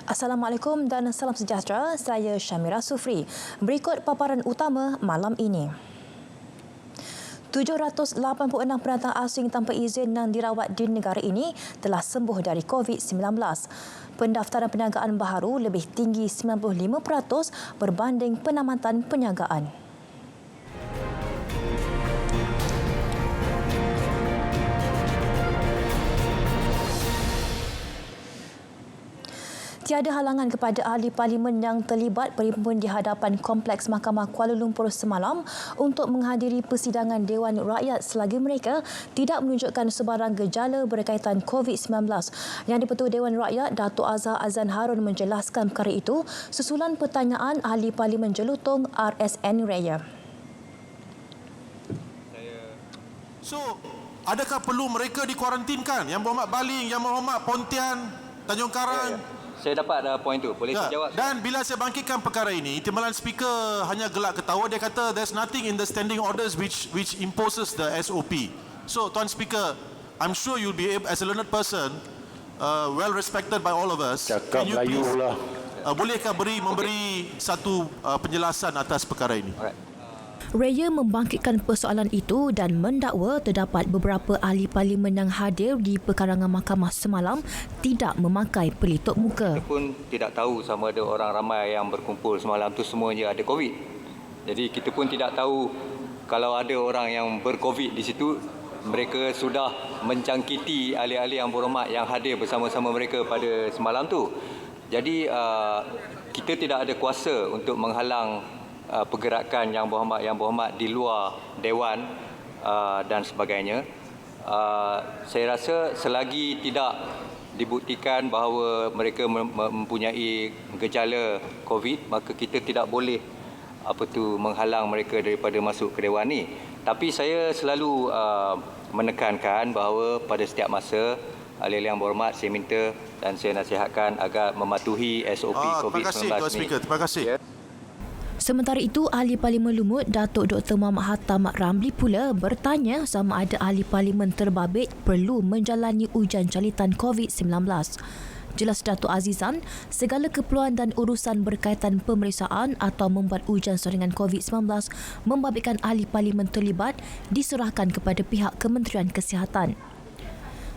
Assalamualaikum dan salam sejahtera. Saya Syamira Sufri. Berikut paparan utama malam ini. 786 pendatang asing tanpa izin yang dirawat di negara ini telah sembuh dari COVID-19. Pendaftaran perniagaan baharu lebih tinggi 95% berbanding penamatan perniagaan. Tiada halangan kepada ahli parlimen yang terlibat berhimpun di hadapan Kompleks Mahkamah Kuala Lumpur semalam untuk menghadiri persidangan Dewan Rakyat selagi mereka tidak menunjukkan sebarang gejala berkaitan COVID-19. Yang di-Pertua Dewan Rakyat, Datuk Azhar Azan Harun menjelaskan perkara itu susulan pertanyaan ahli parlimen Jelutong RSN Raya. So, adakah perlu mereka dikuarantinkan? Yang Berhormat Baling, Yang Berhormat Pontian, Tanjung Karang? Saya dapat poin tu. Boleh saya jawab? Dan bila saya bangkitkan perkara ini, Timbalan Speaker hanya gelak ketawa. Dia kata there's nothing in the standing orders which imposes the SOP. So, Tuan Speaker, I'm sure you'll be able, as a learned person, well respected by all of us. Cakap Melayu lah. Bolehkah memberi satu penjelasan atas perkara ini? Alright. Raya membangkitkan persoalan itu dan mendakwa terdapat beberapa ahli parlimen yang hadir di perkarangan mahkamah semalam tidak memakai pelitup muka. Kita pun tidak tahu sama ada orang ramai yang berkumpul semalam tu semuanya ada COVID. Jadi kita pun tidak tahu kalau ada orang yang ber-COVID di situ, mereka sudah menjangkiti ahli-ahli yang berhormat yang hadir bersama-sama mereka pada semalam tu. Jadi kita tidak ada kuasa untuk menghalang pergerakan yang berhormat di luar Dewan dan sebagainya. Saya rasa selagi tidak dibuktikan bahawa mereka mempunyai gejala COVID, maka kita tidak boleh menghalang mereka daripada masuk ke Dewan ni. Tapi saya selalu menekankan bahawa pada setiap masa ahli-ahli yang berhormat saya minta dan saya nasihatkan agar mematuhi SOP COVID-19 terima kasih, Tuan Speaker. Terima kasih. Sementara itu, Ahli Parlimen Lumut Datuk Dr. Muhammad Hatta Mat Ramli pula bertanya sama ada Ahli Parlimen terbabit perlu menjalani ujian calitan COVID-19. Jelas Datuk Azizan, segala keperluan dan urusan berkaitan pemeriksaan atau membuat ujian saringan COVID-19 membabitkan Ahli Parlimen terlibat diserahkan kepada pihak Kementerian Kesihatan.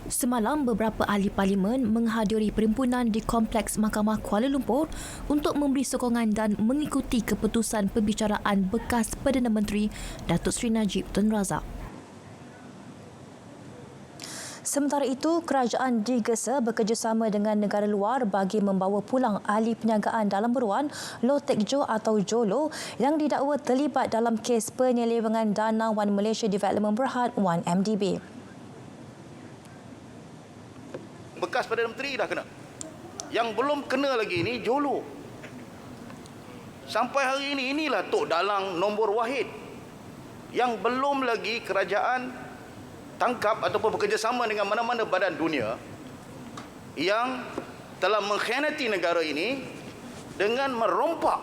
Semalam, beberapa ahli parlimen menghadiri perhimpunan di Kompleks Mahkamah Kuala Lumpur untuk memberi sokongan dan mengikuti keputusan pembicaraan bekas Perdana Menteri Datuk Seri Najib Tun Razak. Sementara itu, kerajaan digesa bekerjasama dengan negara luar bagi membawa pulang ahli perniagaan dalam beruan Low Tech Jo atau JOLO yang didakwa terlibat dalam kes penyelewengan dana One Malaysia Development Berhad 1MDB. Bekas Perdana Menteri dah kena. Yang belum kena lagi ni JOLO. Sampai hari ini inilah Tok Dalang nombor wahid yang belum lagi kerajaan tangkap ataupun bekerjasama dengan mana-mana badan dunia yang telah mengkhianati negara ini dengan merompak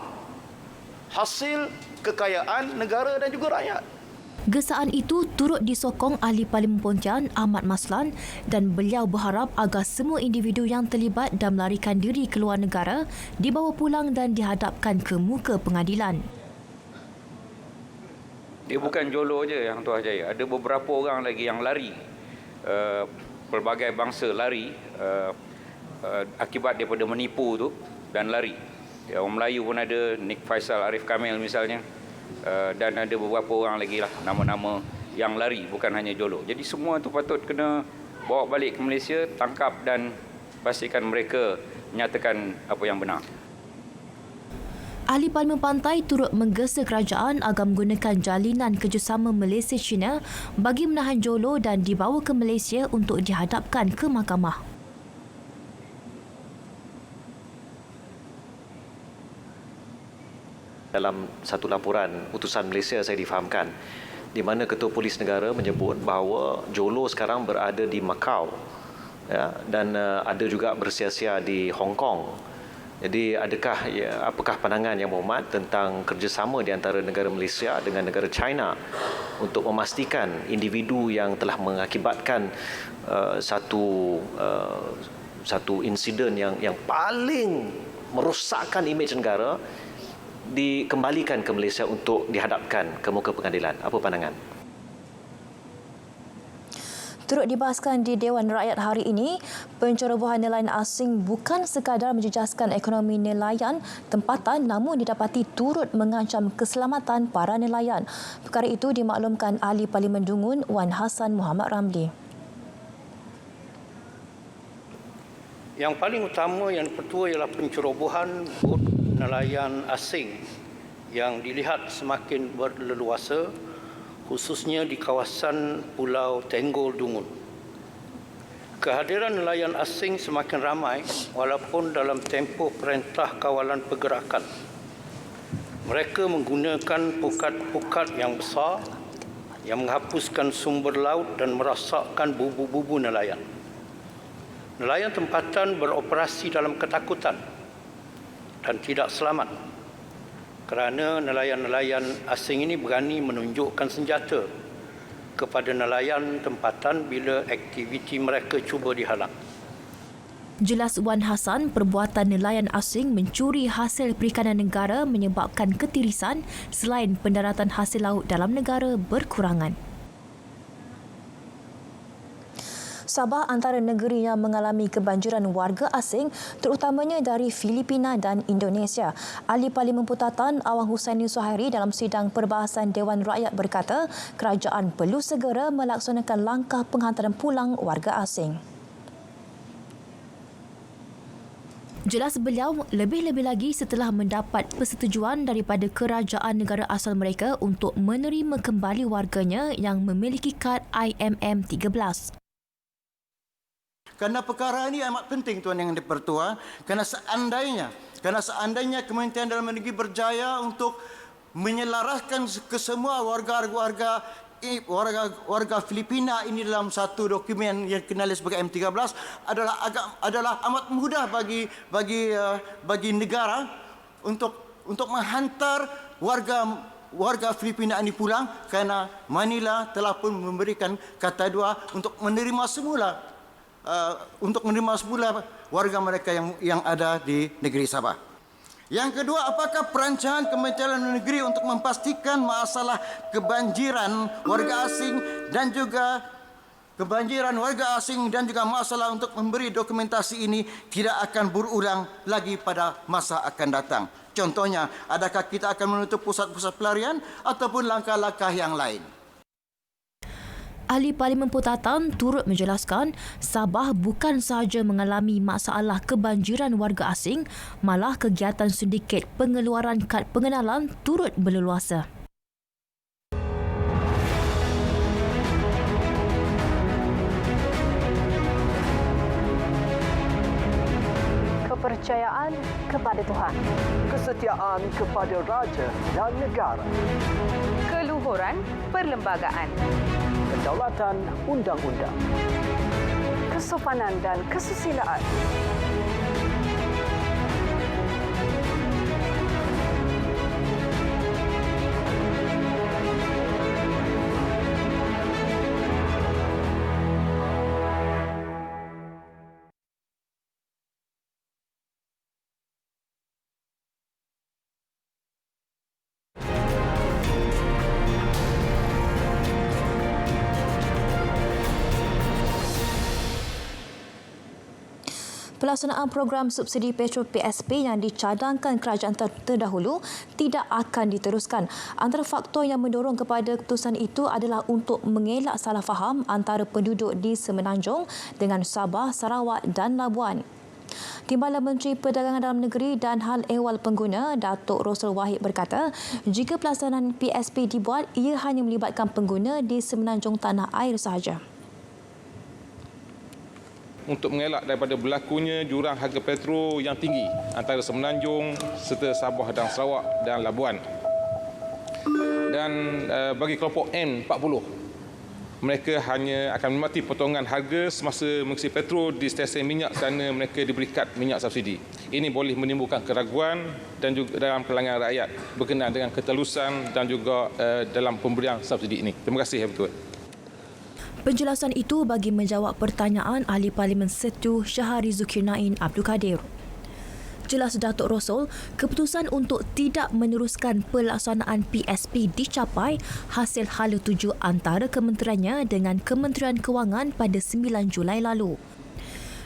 hasil kekayaan negara dan juga rakyat. Gesaan itu turut disokong Ahli Parlimen Pontian Ahmad Maslan dan beliau berharap agar semua individu yang terlibat dan melarikan diri ke luar negara dibawa pulang dan dihadapkan ke muka pengadilan. Dia bukan JOLO je yang Tuah Jaya, ada beberapa orang lagi yang lari. Pelbagai bangsa lari akibat daripada menipu tu dan lari. Orang Melayu pun ada, Nik Faisal, Arif Kamil misalnya. Dan ada beberapa orang lagi lah nama-nama yang lari, bukan hanya JOLO. Jadi semua tu patut kena bawa balik ke Malaysia, tangkap dan pastikan mereka menyatakan apa yang benar. Ahli Parlimen Pantai turut menggesa kerajaan agar menggunakan jalinan kerjasama Malaysia-China bagi menahan JOLO dan dibawa ke Malaysia untuk dihadapkan ke mahkamah. Dalam satu laporan utusan Malaysia saya difahamkan di mana Ketua Polis Negara menyebut bahawa JOLO sekarang berada di Macau, ya, dan ada juga bersia-sia di Hong Kong. Jadi apakah pandangan Yang Berhormat tentang kerjasama di antara negara Malaysia dengan negara China untuk memastikan individu yang telah mengakibatkan satu satu insiden yang paling merosakkan imej negara dikembalikan ke Malaysia untuk dihadapkan ke muka pengadilan. Apa pandangan? Turut dibahaskan di Dewan Rakyat hari ini, pencerobohan nelayan asing bukan sekadar menjejaskan ekonomi nelayan tempatan namun didapati turut mengancam keselamatan para nelayan. Perkara itu dimaklumkan Ahli Parlimen Dungun Wan Hassan Muhammad Ramli. Yang paling utama yang pertama ialah pencerobohan bot nelayan asing yang dilihat semakin berleluasa khususnya di kawasan Pulau Tenggol Dungun. Kehadiran nelayan asing semakin ramai walaupun dalam tempoh Perintah Kawalan Pergerakan. Mereka menggunakan pukat-pukat yang besar yang menghapuskan sumber laut dan merosakkan bubu-bubu nelayan. Nelayan tempatan beroperasi dalam ketakutan dan tidak selamat kerana nelayan-nelayan asing ini berani menunjukkan senjata kepada nelayan tempatan bila aktiviti mereka cuba dihalang. Jelas Wan Hassan, perbuatan nelayan asing mencuri hasil perikanan negara menyebabkan ketirisan selain pendaratan hasil laut dalam negara berkurangan. Sabah antara negeri yang mengalami kebanjiran warga asing terutamanya dari Filipina dan Indonesia. Ahli Parlimen Putatan Awang Hussaini Suhairi dalam sidang perbahasan Dewan Rakyat berkata kerajaan perlu segera melaksanakan langkah penghantaran pulang warga asing. Jelas beliau, lebih-lebih lagi setelah mendapat persetujuan daripada kerajaan negara asal mereka untuk menerima kembali warganya yang memiliki kad IMM 13. Kerana perkara ini amat penting Tuan Yang di-Pertua, kerana seandainya Kementerian Dalam Negeri berjaya untuk menyelaraskan ke semua warga Filipina ini dalam satu dokumen yang dikenali sebagai M13 adalah amat mudah bagi negara untuk menghantar warga Filipina ini pulang kerana Manila telah pun memberikan kata dua untuk menerima semula warga mereka yang ada di negeri Sabah. Yang kedua, apakah perancangan Kementerian Dalam Negeri untuk memastikan masalah kebanjiran warga asing dan juga masalah untuk memberi dokumentasi ini tidak akan berulang lagi pada masa akan datang? Contohnya, adakah kita akan menutup pusat-pusat pelarian ataupun langkah-langkah yang lain? Ahli Parlimen Putatan turut menjelaskan Sabah bukan sahaja mengalami masalah kebanjiran warga asing, malah kegiatan sindiket pengeluaran kad pengenalan turut berleluasa. Kepercayaan kepada Tuhan, kesetiaan kepada raja dan negara, keluhuran perlembagaan, kedaulatan undang-undang, kesopanan dan kesusilaan. Pelaksanaan program subsidi petrol PSP yang dicadangkan kerajaan terdahulu tidak akan diteruskan. Antara faktor yang mendorong kepada keputusan itu adalah untuk mengelak salah faham antara penduduk di Semenanjung dengan Sabah, Sarawak dan Labuan. Timbalan Menteri Perdagangan Dalam Negeri dan Hal Ehwal Pengguna, Datuk Rosal Wahid berkata, jika pelaksanaan PSP dibuat, ia hanya melibatkan pengguna di Semenanjung tanah air sahaja. Untuk mengelak daripada berlakunya jurang harga petrol yang tinggi antara Semenanjung serta Sabah dan Sarawak dan Labuan. Dan bagi kelompok N40, mereka hanya akan menikmati potongan harga semasa mengisi petrol di stesen minyak kerana mereka diberi kad minyak subsidi. Ini boleh menimbulkan keraguan dan juga dalam kalangan rakyat berkenaan dengan ketelusan dan juga dalam pemberian subsidi ini. Terima kasih, Yang Bertuan. Penjelasan itu bagi menjawab pertanyaan Ahli Parlimen Setu Syahari Zulkarnain Abdul Kadir. Jelas Datuk Rosul, keputusan untuk tidak meneruskan pelaksanaan PSP dicapai hasil hala tuju antara kementeriannya dengan Kementerian Kewangan pada 9 Julai lalu.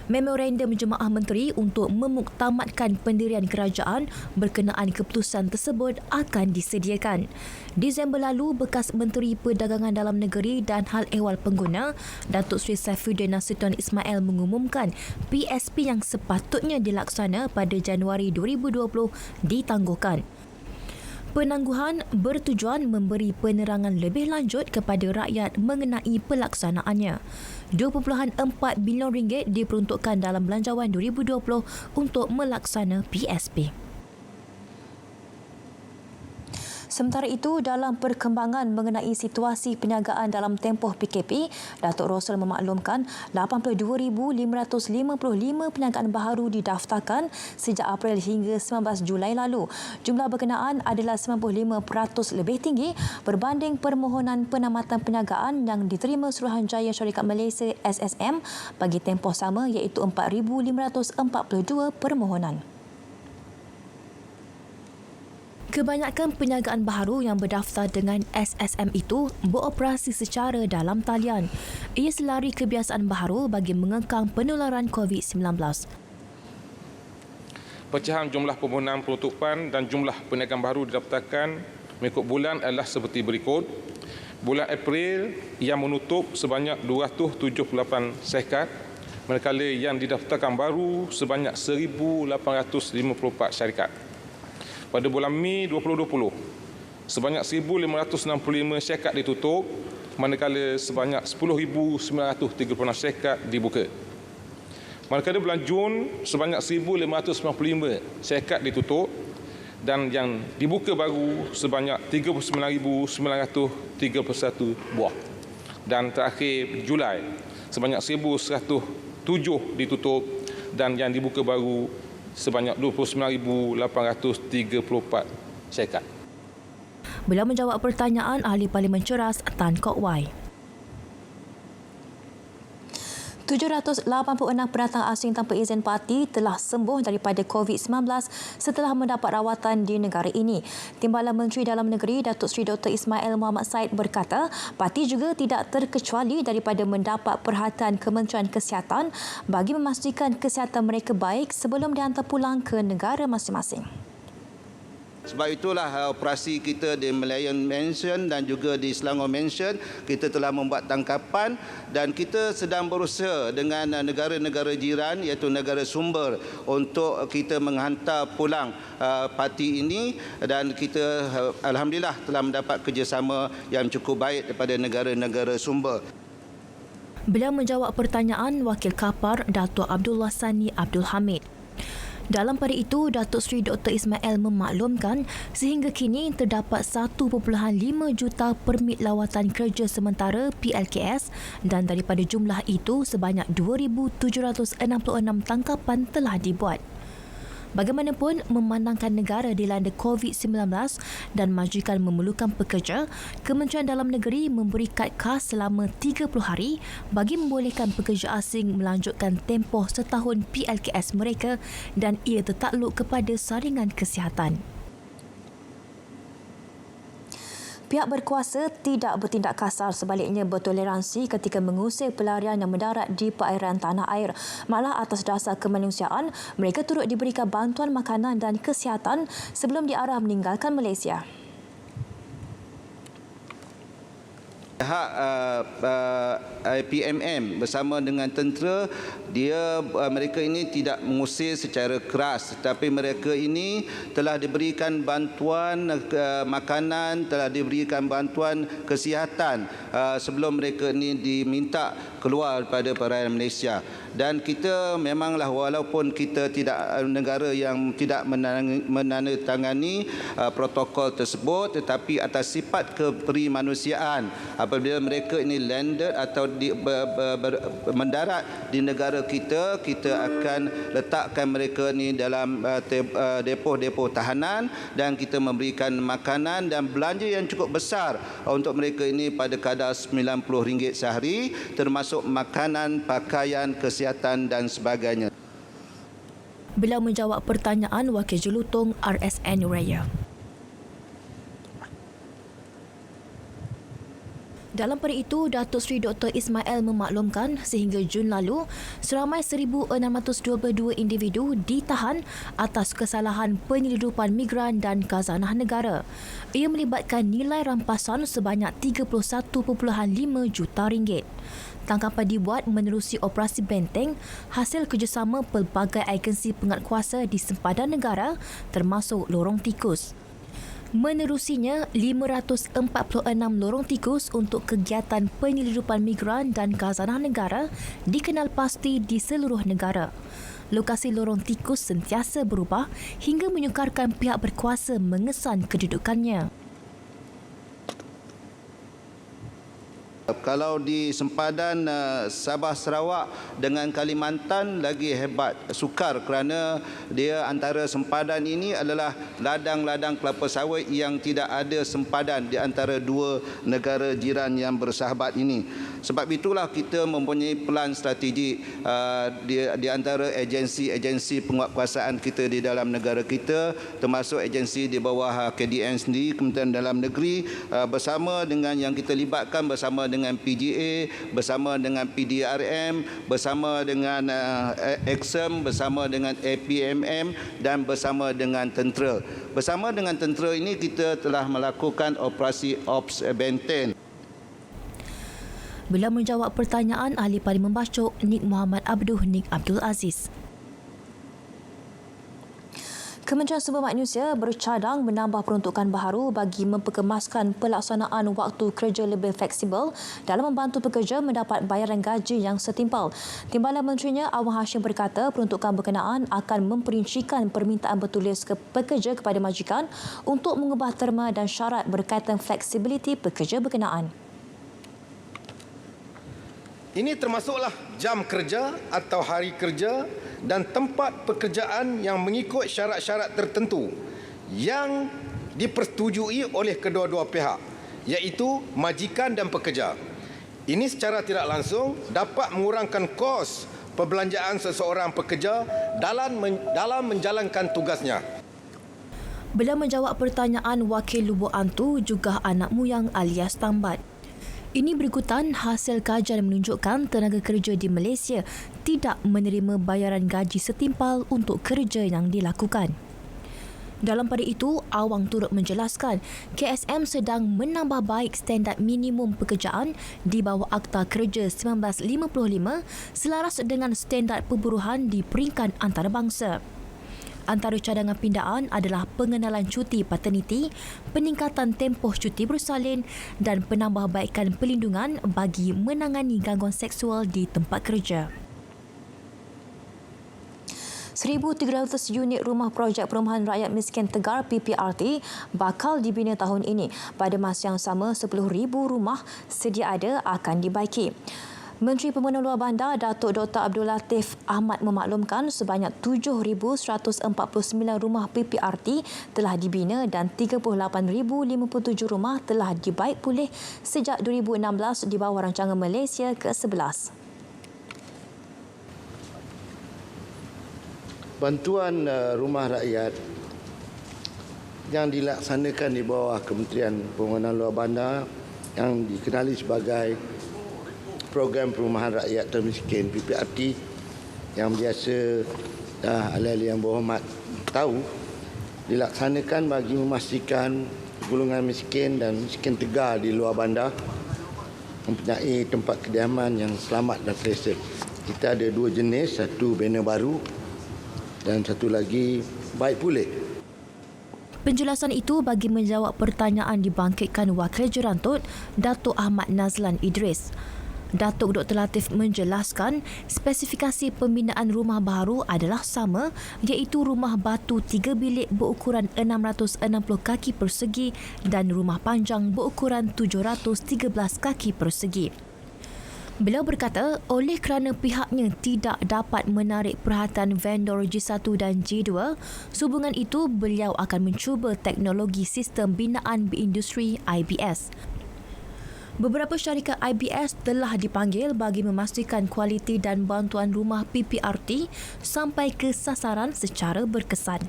Memorandum Jemaah Menteri untuk memuktamadkan pendirian kerajaan berkenaan keputusan tersebut akan disediakan. Disember lalu, bekas Menteri Perdagangan Dalam Negeri dan Hal Ehwal Pengguna, Datuk Seri Saifuddin Nasution Ismail mengumumkan PSP yang sepatutnya dilaksana pada Januari 2020 ditangguhkan. Penangguhan bertujuan memberi penerangan lebih lanjut kepada rakyat mengenai pelaksanaannya. RM2.4 bilion diperuntukkan dalam Belanjawan 2020 untuk melaksana PSP. Sementara itu, dalam perkembangan mengenai situasi perniagaan dalam tempoh PKP, Datuk Rosul memaklumkan 82,555 perniagaan baharu didaftarkan sejak April hingga 19 Julai lalu. Jumlah berkenaan adalah 95% lebih tinggi berbanding permohonan penamatan perniagaan yang diterima Suruhanjaya Syarikat Malaysia SSM bagi tempoh sama, iaitu 4,542 permohonan. Kebanyakan perniagaan baharu yang berdaftar dengan SSM itu beroperasi secara dalam talian. Ia selari kebiasaan baharu bagi mengekang penularan COVID-19. Pecahan jumlah permohonan penutupan dan jumlah perniagaan baru didaftarkan mengikut bulan adalah seperti berikut. Bulan April yang menutup sebanyak 278 syarikat, manakala yang didaftarkan baru sebanyak 1,854 syarikat. Pada bulan Mei 2020, sebanyak 1,565 syarikat ditutup, manakala sebanyak 10,936 syarikat dibuka. Manakala bulan Jun, sebanyak 1,595 syarikat ditutup dan yang dibuka baru sebanyak 39,931 buah. Dan terakhir Julai, sebanyak 1,107 ditutup dan yang dibuka baru sebanyak 29,834 syarikat. Beliau menjawab pertanyaan Ahli Parlimen Ceras Tan Kok Wai. 786 pendatang asing tanpa izin parti telah sembuh daripada COVID-19 setelah mendapat rawatan di negara ini. Timbalan Menteri Dalam Negeri Datuk Seri Dr. Ismail Muhammad Said berkata, parti juga tidak terkecuali daripada mendapat perhatian Kementerian Kesihatan bagi memastikan kesihatan mereka baik sebelum dihantar pulang ke negara masing-masing. Sebab itulah operasi kita di Malayan Mansion dan juga di Selangor Mansion, kita telah membuat tangkapan dan kita sedang berusaha dengan negara-negara jiran iaitu negara sumber untuk kita menghantar pulang parti ini, dan kita alhamdulillah telah mendapat kerjasama yang cukup baik daripada negara-negara sumber. Beliau menjawab pertanyaan Wakil Kapar Datuk Abdullah Sani Abdul Hamid. Dalam pada itu, Datuk Seri Dr. Ismail memaklumkan sehingga kini terdapat 1.5 juta permit lawatan kerja sementara PLKS dan daripada jumlah itu sebanyak 2,766 tangkapan telah dibuat. Bagaimanapun, memandangkan negara dilanda COVID-19 dan majikan memerlukan pekerja, Kementerian Dalam Negeri memberi kad khas selama 30 hari bagi membolehkan pekerja asing melanjutkan tempoh setahun PLKS mereka dan ia tertakluk kepada saringan kesihatan. Pihak berkuasa tidak bertindak kasar, sebaliknya bertoleransi ketika mengusir pelarian yang mendarat di perairan tanah air. Malah atas dasar kemanusiaan, mereka turut diberikan bantuan makanan dan kesihatan sebelum diarah meninggalkan Malaysia. Pihak IPMM bersama dengan tentera, mereka ini tidak mengusir secara keras, tetapi mereka ini telah diberikan bantuan makanan, telah diberikan bantuan kesihatan sebelum mereka ini diminta keluar daripada perairan Malaysia. Dan kita memanglah walaupun kita tidak negara yang tidak menandatangani protokol tersebut, tetapi atas sifat keperimanusiaan apabila mereka ini landed atau mendarat di negara kita, kita akan letakkan mereka ni dalam depoh-depoh tahanan dan kita memberikan makanan dan belanja yang cukup besar untuk mereka ini pada kadar RM90 sehari, termasuk makanan, pakaian, kesihatan dan sebagainya. Beliau menjawab pertanyaan Wakil Jelutong RSN Raya. Dalam pada itu, Datuk Seri Dr. Ismail memaklumkan sehingga Jun lalu, seramai 1,622 individu ditahan atas kesalahan penyeludupan migran dan khazanah negara. Ia melibatkan nilai rampasan sebanyak RM31.5 juta. Tangkapan dibuat menerusi operasi benteng hasil kerjasama pelbagai agensi penguatkuasa di sempadan negara termasuk lorong tikus. Menerusinya, 546 lorong tikus untuk kegiatan penyeludupan migran dan khazanah negara dikenal pasti di seluruh negara. Lokasi lorong tikus sentiasa berubah hingga menyukarkan pihak berkuasa mengesan kedudukannya. Kalau di sempadan Sabah Sarawak dengan Kalimantan lagi hebat, sukar kerana dia antara sempadan ini adalah ladang-ladang kelapa sawit yang tidak ada sempadan di antara dua negara jiran yang bersahabat ini. Sebab itulah kita mempunyai pelan strategi di antara agensi-agensi penguatkuasaan kita di dalam negara kita, termasuk agensi di bawah KDN sendiri, Kementerian Dalam Negeri, bersama dengan yang kita libatkan bersama dengan PGA, bersama dengan PDRM, bersama dengan EXIM, bersama dengan APMM dan bersama dengan tentera. Bersama dengan tentera ini kita telah melakukan operasi Ops Benten. Beliau menjawab pertanyaan Ahli Parlimen Bacok Nik Muhammad Abduh Nik Abdul Aziz. Kementerian Sumber Manusia bercadang menambah peruntukan baharu bagi memperkemaskan pelaksanaan waktu kerja lebih fleksibel dalam membantu pekerja mendapat bayaran gaji yang setimpal. Timbalan Menterinya Awang Hashim berkata peruntukan berkenaan akan memperincikan permintaan bertulis ke pekerja kepada majikan untuk mengubah terma dan syarat berkaitan fleksibiliti pekerja berkenaan. Ini termasuklah jam kerja atau hari kerja dan tempat pekerjaan yang mengikut syarat-syarat tertentu yang dipersetujui oleh kedua-dua pihak, iaitu majikan dan pekerja. Ini secara tidak langsung dapat mengurangkan kos perbelanjaan seseorang pekerja dalam menjalankan tugasnya. Beliau menjawab pertanyaan Wakil Lubuk Antu juga anak muyang alias tambat. Ini berikutan hasil kajian menunjukkan tenaga kerja di Malaysia tidak menerima bayaran gaji setimpal untuk kerja yang dilakukan. Dalam pada itu, Awang turut menjelaskan KSM sedang menambah baik standard minimum pekerjaan di bawah Akta Kerja 1955 selaras dengan standard perburuhan di peringkat antarabangsa. Antara cadangan pindaan adalah pengenalan cuti paterniti, peningkatan tempoh cuti bersalin dan penambahbaikan perlindungan bagi menangani gangguan seksual di tempat kerja. 1,300 unit rumah projek perumahan rakyat miskin Tegar PPRT bakal dibina tahun ini. Pada masa yang sama, 10,000 rumah sedia ada akan dibaiki. Menteri Pembangunan Luar Bandar Datuk Dr. Abdul Latif Ahmad memaklumkan sebanyak 7,149 rumah PPRT telah dibina dan 38,057 rumah telah dibaik pulih sejak 2016 di bawah rancangan Malaysia ke-11. Bantuan rumah rakyat yang dilaksanakan di bawah Kementerian Pembangunan Luar Bandar yang dikenali sebagai Program Perumahan Rakyat Termiskin PPRT yang biasa ahli-ahli yang berhormat tahu dilaksanakan bagi memastikan golongan miskin dan miskin Tegar di luar bandar mempunyai tempat kediaman yang selamat dan selesa. Kita ada dua jenis, satu bina baru dan satu lagi baik pulih. Penjelasan itu bagi menjawab pertanyaan dibangkitkan Wakil Jerantut Datuk Ahmad Nazlan Idris. Datuk Dr. Latif menjelaskan spesifikasi pembinaan rumah baru adalah sama, iaitu rumah batu 3 bilik berukuran 660 kaki persegi dan rumah panjang berukuran 713 kaki persegi. Beliau berkata, oleh kerana pihaknya tidak dapat menarik perhatian vendor G1 dan G2, sehubungan itu beliau akan mencuba teknologi sistem binaan industri IBS. Beberapa syarikat IBS telah dipanggil bagi memastikan kualiti dan bantuan rumah PPRT sampai ke sasaran secara berkesan.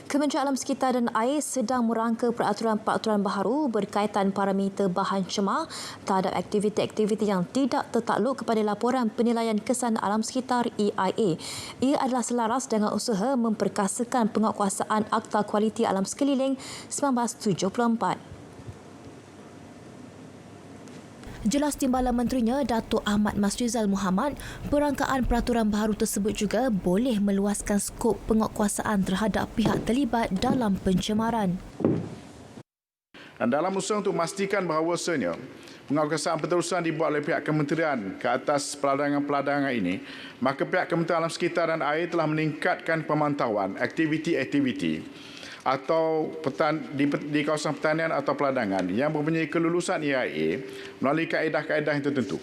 Kementerian Alam Sekitar dan Air sedang merangka peraturan-peraturan baharu berkaitan parameter bahan cemar terhadap aktiviti-aktiviti yang tidak tertakluk kepada laporan penilaian kesan alam sekitar EIA. Ia adalah selaras dengan usaha memperkasakan penguatkuasaan Akta Kualiti Alam Sekeliling 1974. Jelas Timbalan Menterinya Datuk Ahmad Masrizal Muhammad, perangkaan peraturan baharu tersebut juga boleh meluaskan skop penguatkuasaan terhadap pihak terlibat dalam pencemaran. Dan dalam usaha untuk memastikan bahawasanya penguatkuasaan berterusan dibuat oleh pihak kementerian ke atas peladangan-peladangan ini, maka pihak Kementerian Alam Sekitar dan Air telah meningkatkan pemantauan aktiviti-aktiviti atau di kawasan pertanian atau peladangan yang mempunyai kelulusan EIA melalui kaedah-kaedah yang tertentu.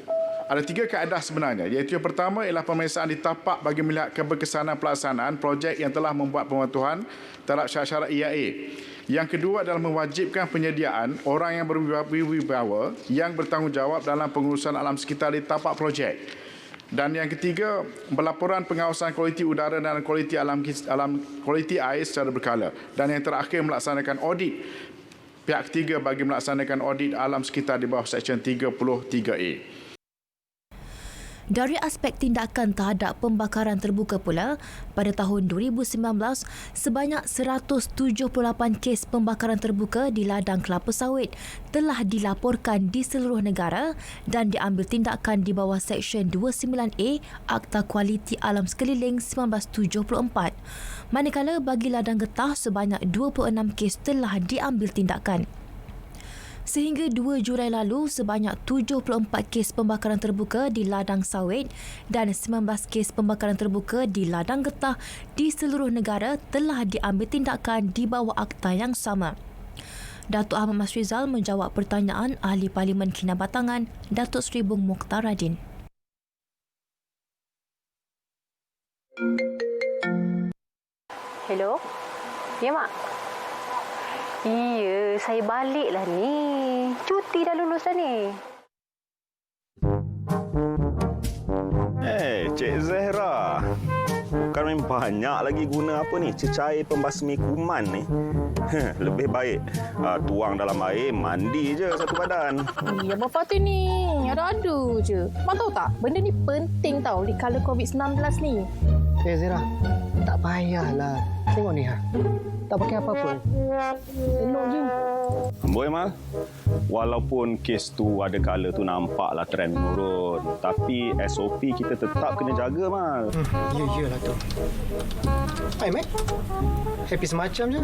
Ada 3 kaedah sebenarnya, iaitu yang pertama ialah pemeriksaan di tapak bagi melihat keberkesanan pelaksanaan projek yang telah membuat pematuhan terhadap syarat-syarat EIA. Yang kedua adalah mewajibkan penyediaan orang yang berwibawa yang bertanggungjawab dalam pengurusan alam sekitar di tapak projek. Dan yang ketiga, pelaporan pengawasan kualiti udara dan kualiti kualiti air secara berkala. Dan yang terakhir, melaksanakan audit pihak ketiga bagi melaksanakan audit alam sekitar di bawah Seksyen 33A. Dari aspek tindakan terhadap pembakaran terbuka pula, pada tahun 2019, sebanyak 178 kes pembakaran terbuka di ladang kelapa sawit telah dilaporkan di seluruh negara dan diambil tindakan di bawah Seksyen 29A Akta Kualiti Alam Sekeliling 1974. Manakala bagi ladang getah, sebanyak 26 kes telah diambil tindakan. Sehingga 2 Julai lalu, sebanyak 74 kes pembakaran terbuka di ladang sawit dan 19 kes pembakaran terbuka di ladang getah di seluruh negara telah diambil tindakan di bawah akta yang sama. Datuk Ahmad Masrizal menjawab pertanyaan Ahli Parlimen Kinabatangan, Datuk Seri Bung Mokhtar Radin. Hello? Ya, Mak? Iya, saya baliklah ni. Cuti dah lulus dah ni. Cik Zahra. Bukan main banyak lagi guna apa ni, cecair pembasmi kuman ni. Lebih baik tuang dalam air, mandi je satu badan. Ya, Bapak tu ni ada-ada je. Abang tahu tak, benda ni penting tau di kala COVID-19 ni. Zahra, tak payahlah. Tengok ni, tak pakai apa-apa. Elok je. Boy Mal, walaupun kes tu ada kala tu nampaklah trend menurun, tapi SOP kita tetap kena jaga, Mal. Iyalah tu. Hai, Mat. Happy semacam je.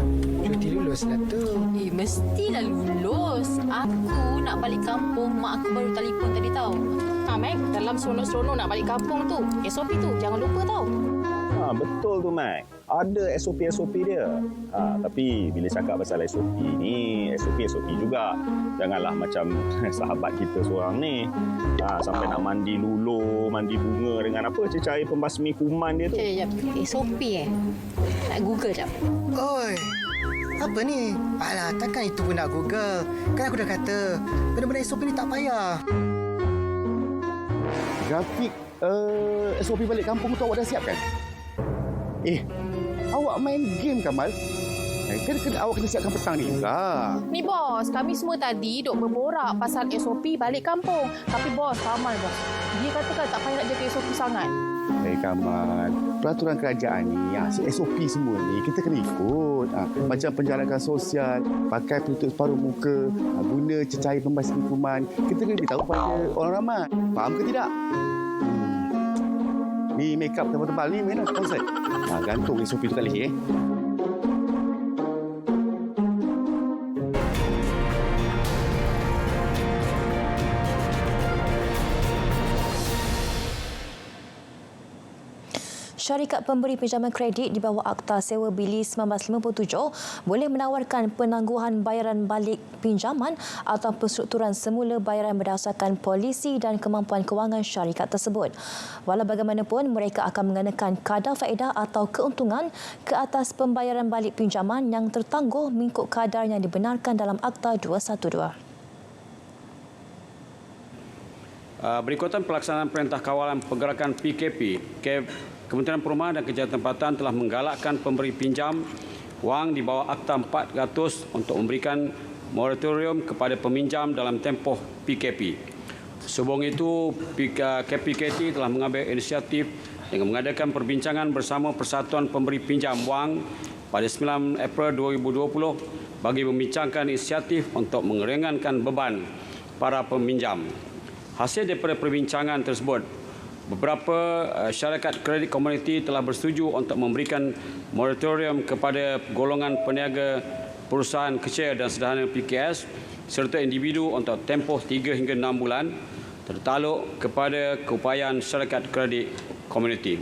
Cuti lulus lah tu. Mestilah lulus. Aku nak balik kampung. Mak aku baru telefon tadi tau. Mac, dalam seronok-seronok nak balik kampung tu, SOP tu jangan lupa tau. Betul tu, Mac. Ada SOP-SOP dia. Tapi bila cakap pasal SOP ni, SOP juga. Janganlah macam sahabat kita seorang ni. Sampai nak mandi luluh, mandi bunga dengan apa, cecair pembasmi kuman dia tu. Sekejap. SOP Nak Google jap. Oi. Apa ni? Alah, takkan itu pun nak Google. Kan aku dah kata, benda-benda SOP ni tak payah. Grafik SOP balik kampung tu awak dah siapkan? Awak main game, Kamal? Awak kena siapkan petang ni juga. Ni bos, kami semua tadi duk berborak pasal SOP balik kampung. Tapi bos, Kamal bos. Dia katakan tak payah nak jaga SOP sangat. Kamal, peraturan kerajaan ni, SOP semua ni kita kena ikut. Macam penjarakan sosial, pakai penutup separuh muka, guna cecair pembasmi kuman. Kita kena beritahu pada orang ramai. Faham ke tidak? Ni make up tebal-tebal ni mana konsep? Gantung SOP tu kali Syarikat pemberi pinjaman kredit di bawah Akta Sewa Bili 1957 boleh menawarkan penangguhan bayaran balik pinjaman atau penstrukturan semula bayaran berdasarkan polisi dan kemampuan kewangan syarikat tersebut. Walau bagaimanapun, mereka akan mengenakan kadar faedah atau keuntungan ke atas pembayaran balik pinjaman yang tertangguh mengikut kadar yang dibenarkan dalam Akta 212. Berikutan pelaksanaan Perintah Kawalan Pergerakan PKP, Kementerian Perumahan dan Kejahatan Tempatan telah menggalakkan pemberi pinjam wang di bawah Akta 400 untuk memberikan moratorium kepada peminjam dalam tempoh PKP. Sehubung itu, KPKT telah mengambil inisiatif dengan mengadakan perbincangan bersama Persatuan Pemberi Pinjam Wang pada 9 April 2020 bagi membincangkan inisiatif untuk meringankan beban para peminjam. Hasil daripada perbincangan tersebut, beberapa syarikat kredit komuniti telah bersetuju untuk memberikan moratorium kepada golongan peniaga perusahaan kecil dan sederhana PKS serta individu untuk tempoh 3 hingga 6 bulan tertaluk kepada keupayaan syarikat kredit komuniti.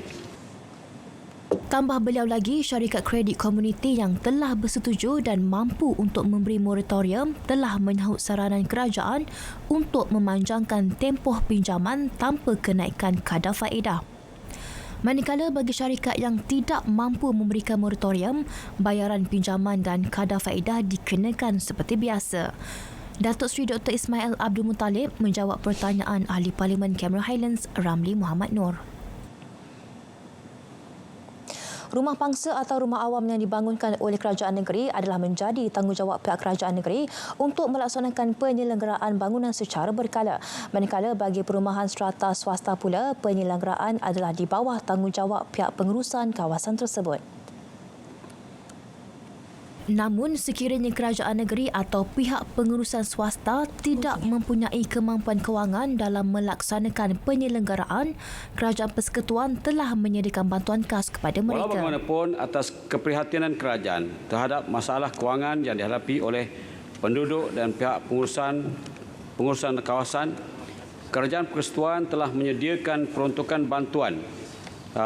Tambah beliau lagi, syarikat kredit komuniti yang telah bersetuju dan mampu untuk memberi moratorium telah menyahut saranan kerajaan untuk memanjangkan tempoh pinjaman tanpa kenaikan kadar faedah. Manakala bagi syarikat yang tidak mampu memberikan moratorium, bayaran pinjaman dan kadar faedah dikenakan seperti biasa. Datuk Seri Dr. Ismail Abdul Muttalib menjawab pertanyaan Ahli Parlimen Cameron Highlands Ramli Muhammad Noor. Rumah pangsa atau rumah awam yang dibangunkan oleh kerajaan negeri adalah menjadi tanggungjawab pihak kerajaan negeri untuk melaksanakan penyelenggaraan bangunan secara berkala. Manakala bagi perumahan strata swasta pula, penyelenggaraan adalah di bawah tanggungjawab pihak pengurusan kawasan tersebut. Namun, sekiranya kerajaan negeri atau pihak pengurusan swasta tidak mempunyai kemampuan kewangan dalam melaksanakan penyelenggaraan, Kerajaan Persekutuan telah menyediakan bantuan khas kepada mereka. Walau bagaimanapun, atas keprihatinan kerajaan terhadap masalah kewangan yang dihadapi oleh penduduk dan pihak pengurusan kawasan, Kerajaan Persekutuan telah menyediakan peruntukan bantuan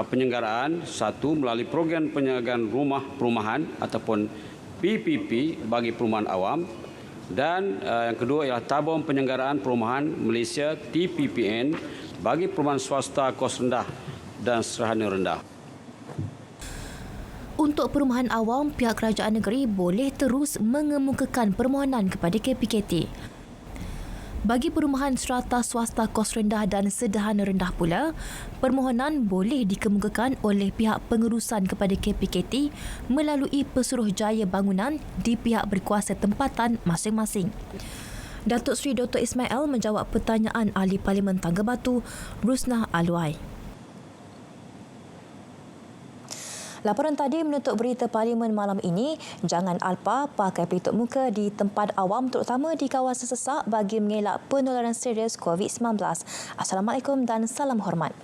penyelenggaraan, satu melalui program penyelenggaraan rumah perumahan ataupun PPP bagi perumahan awam, dan yang kedua ialah tabung penyelenggaraan perumahan Malaysia TPPN bagi perumahan swasta kos rendah dan sederhana rendah. Untuk perumahan awam, pihak kerajaan negeri boleh terus mengemukakan permohonan kepada KPKT. Bagi perumahan strata swasta kos rendah dan sederhana rendah pula, permohonan boleh dikemukakan oleh pihak pengurusan kepada KPKT melalui Pesuruhjaya Bangunan di pihak berkuasa tempatan masing-masing. Datuk Seri Dr. Ismail menjawab pertanyaan Ahli Parlimen Tangga Batu, Rusnah Aluai. Laporan tadi menutup berita Parlimen malam ini. Jangan alpa pakai pelitup muka di tempat awam terutama di kawasan sesak bagi mengelak penularan serius COVID-19. Assalamualaikum dan salam hormat.